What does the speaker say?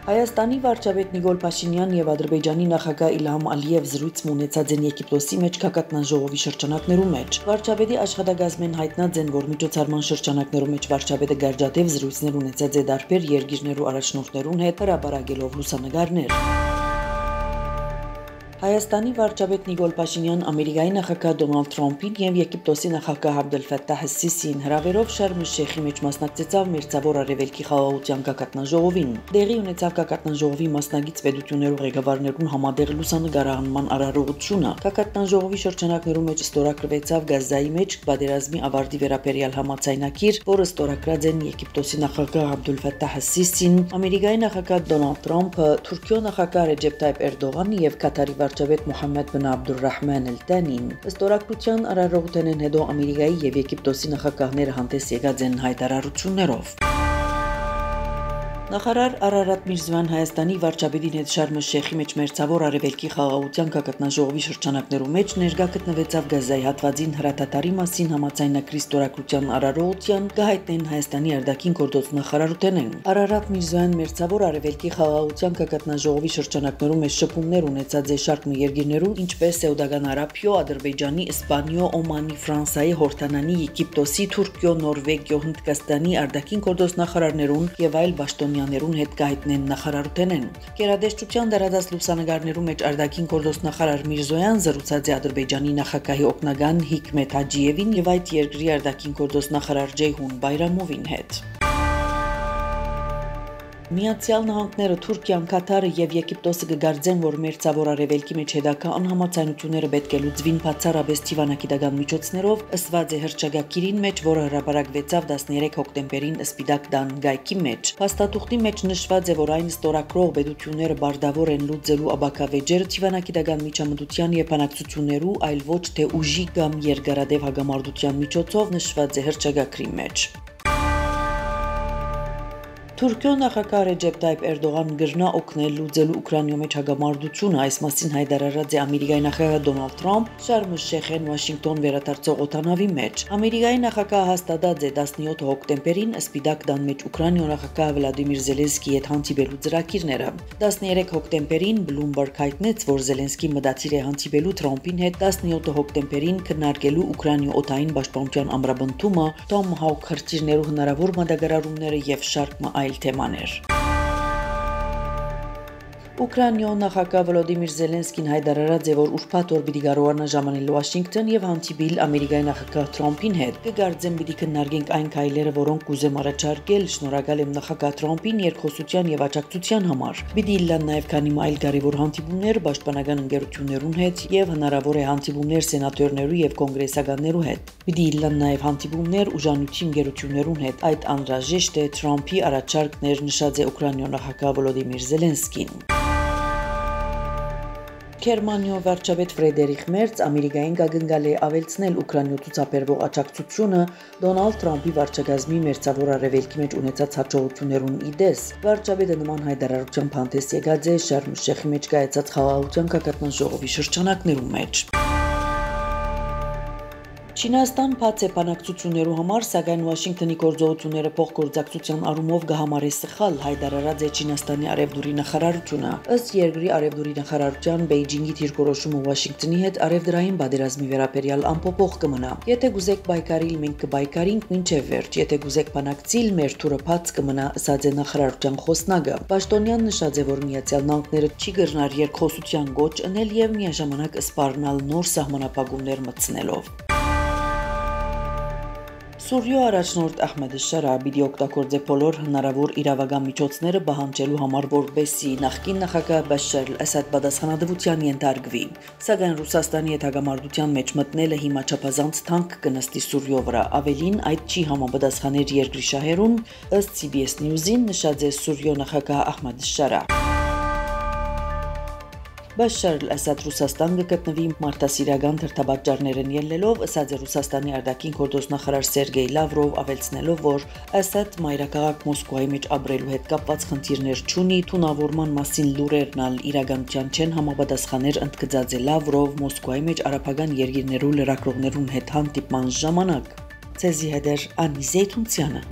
Հայաստանի վարչապետ Նիկոլ Փաշինյան եւ Ադրբեջանի նախագահ Իլհամ Ալիև զրույց ունեցած են Եգիպտոսի մեջ Կակատնաժողովի շրջանակներում մեջ։ Վարչապետի աշխատակազմեն հայտնած են, որ միջոցառման շրջանակներում մեջ վարչապետը գարժատև զրույցներ ունեցած է դարբեր երկիրներու առաջնորդներուն հետ հրապարակելով լուսանգարներ։ Հայաստանի վարչապետ Նիկոլ Փաշինյան Ամերիկայի նախագահ Դոնալդ Թրամփին եւ Եգիպտոսի նախագահ Աբդել-Ֆաթահ Սիսիին հրավերով Շարմ el-Շեյխի մեջ մասնակցեցավ Մերձավոր Արևելքի խաղաղության Կակատնաժողովին։ Դեղի ունեցավ Կակատնաժողովի մասնագետ պետություններու ղեկավարներուն համատեղ լուսանգարահանման արարողությունը։ Կակատնաժողովի շրջանակներում մեջ ստորագրվեցավ Գազայի մեջ պատերազմի ավարտի վերաբերյալ համաձայնագիր, որը ստորագրած են Եգիպտոսի նախագահ Աբդել-Ֆաթահ Սիսին, Ամերիկայի նախագահ Դոնալդ Թրամփը, Թուրքիո նախագահ Ռեջեփ Թայիփ Էրդողանը եւ Կատարի վարչապետ Մոհամմեդ բն Աբդուռահման Էլ-Թանին ստորագրության արարողութենեն հետո Ամերիկայի եւ Եգիպտոսի նախագահները հանդես եկած են հայտարարություններով։ Նախարար Արարատ Միրզոյան Հայաստանի վարչապետին հետ Շարմ el-Շեյխի մեջ Մերձավոր Արևելքի խաղաղության Կակատնաժողովի շրջանակներում մեջ ներկա գտնվեցավ Գազայի հատվածին հրատատարի մասին համաձայնագրի ստորագրության արարողության գահիտնեն Հայաստանի արտաքին գործոց նախարարութենեն։ Արարատ Միրզոյան Մերձավոր Արևելքի խաղաղության Կակատնաժողովի շրջանակներում մեջ շփումներ ունեցած է շարք երկիրներու, ինչպես Սաուդական Արաբիո, Ադրբեջանի, Իսպանիո, Օմանի, Ֆրանսիայի, Հորդանանի, Եգիպտոսի, Թուրքիո, Նորվեգիո, Հնդկաստանի արտաքին գործոց նախարարներուն եւ այլ պաշտոնյաներուն հետ գահիտնեն նախարարութենեն։ Գերադեսչության դարադաս լուսանգարներու մեջ արտաքին գործոց նախարար Միրզոյան զրուցած է Ադրբեջանի նախագահի օգնական Հիկմետ Հաջիևին եւ այդ երկրի արտաքին գործոց նախարար Ջեյհուն Բայրամովին հետ։ Միացյալ Նահանգները, Թուրքիան, Կատարը եւ Եգիպտոսը կգարձեն, որ Մերձավոր Արևելքի մեջ հետագա անհամաձայնությունները պետք է լուծվին բացառապես դիվանագիտական միջոցներով, ըսված է հռչակագիրին մեջ, որը հրապարակվեցավ 13 հոկտեմբերին Սպիտակ տան գայքի մեջ։ Փաստաթուղթի մեջ նշված է, որ այն ստորագրող պետությունները բարդավոր են լուծելու աբակավեճերը դիվանագիտական միջամտության եւ բանակցություններու, այլ ոչ թե ուժի կամ երկարադեպ հագամարտության միջոցով նշված է հռչակագրի մեջ։ Թուրքիո նախագահ Ռեջեփ Թայիփ Էրդողան գրնա օգնել լուծելու Ուկրաինայում մեջ հագամարտությունը, այս մասին հայտարարած է Ամերիկայի նախագահ Դոնալդ Թրամփ Շարմ el-Շեյխեն Վաշինգտոն վերադարձող օտանավի մեջ։ Ամերիկայի նախագահը հաստատած է 17 հոկտեմբերին Սպիտակ տան մեջ Ուկրաինայո նախագահ Վլադիմիր Զելենսկիի հետ հանդիպելու ծրագիրները։ 13 հոկտեմբերին Bloomberg հայտնեց, որ Զելենսկին մտածիր է հանդիպելու Թրամփին հետ 17 հոկտեմբերին քննարկելու Ուկրաինայո օդային պաշտպանության ամրապնդումը, Tomahawk հրթիռներու հնարավոր մատակարարումները եւ շարք այլ թեմաներ։ Ուկրաինայո նախագահ Վլադիմիր Զելենսկին հայտարարած է, որ ուրբաթ օր պիտի կարողանա ժամանել Վաշինգտոն եւ հանդիպել Ամերիկայի նախագահ Թրամփին հետ։ Կգարձեմ պիտի քննարկենք այն քայլերը, որոնք կուզեմ առաջարկել, շնորհակալ եմ նախագահ Թրամփին երկխոսության եւ աջակցության համար։ Պիտի լան նաեւ քանի այլ կարևոր հանդիպումներ պաշտպանական ընկերություններուն հետ եւ հնարավոր է հանդիպումներ սենատորներու եւ կոնգրեսականներու հետ։ Պիտի լան նաեւ հանդիպումներ ուժանույթի ընկերություններուն հետ։ Այդ անհրաժեշտ է Թրամփի առաջարկներ նշած է Ուկրաինայո նախագահ Վլադիմիր Զելենսկին։ Գերմանիո վարչապետ Ֆրեդերիխ Մերց Ամերիկային կգնգալ է ավելցնել Ուկրաինայո ցուցաբերվող աջակցությունը Դոնալդ Թրամփի վարչակազմի Մերձավոր Արևելքի մեջ ունեցած հաջողություններուն իդես։ Վարչապետը նման հայտարարությամբ հանդես եկած է Շարմ el-Շեյխի մեջ կայացած խաղաղության Կակատնաժողովի շրջանակներում մեջ։ Չինաստան բաց է բանակցություններու համար, սակայն Վաշինգտոնի գործողությունները փոխգործակցության առումով կհամարի սխալ, հայտարարած է Չինաստանի արևդուրի նախարարությունը։ Ըստ երկրի արևդուրի նախարարության Բեյջինգի դիրքորոշումը Վաշինգտոնի հետ արևդրային պատերազմի վերաբերյալ անփոփոխ կմնա։ Եթե գուզեք բայկարիլ, մենք կբայկարինք մինչև վերջ, եթե գուզեք բանակցիլ, մեր թուրը բաց կմնա, ասաց է նախարարության խոսնակը։ Պաշտոնյան նշած է, որ Միացյալ Նահանգները չի կրնար երկխոսության գոչ ընել եւ միաժամանակ սպառնալ նոր սահմանապահումներ մտցնելով։ Սուրիո առաջնորդ Ահմեդ Շարա պիտի օգտագործե բոլոր հնարավոր իրավական միջոցները պահանջելու համար, որպեսզի նախկին նախագահ Բաշար al-Ասադ պատասխանատվության ենթարկվի։ Սակայն Ռուսաստանի հետ հագամարտության մեջ մտնելը հիմա չափազանց թանկ կնստի Սուրիո վրա։ Ավելին այդ չի համապատասխաներ երկրի շահերուն, ըստ CBS News-ին նշած է Սուրիո նախագահ Ահմեդ Շարա։ Բաշար al-Ասադ Ռուսաստան կգտնվի մարդասիրական թրթաբաճարներն ելնելով, ըսած է Ռուսաստանի արտաքին գործոստ նախարար Սերգեյ Լավրով, ավելցնելով, որ Ասադ մայրաքաղաք Մոսկվայի մեջ ապրելու հետ կապված խնդիրներ չունի, թունավորման մասին լուրերն ալ իրականության չեն համապատասխաներ, ընդգծած է Լավրով Մոսկվայի մեջ արաբական երկիրներու լրագրողներուն հետ հանդիպման ժամանակ։ Ցեզի հետ էր Անի Զեյթունցյանը։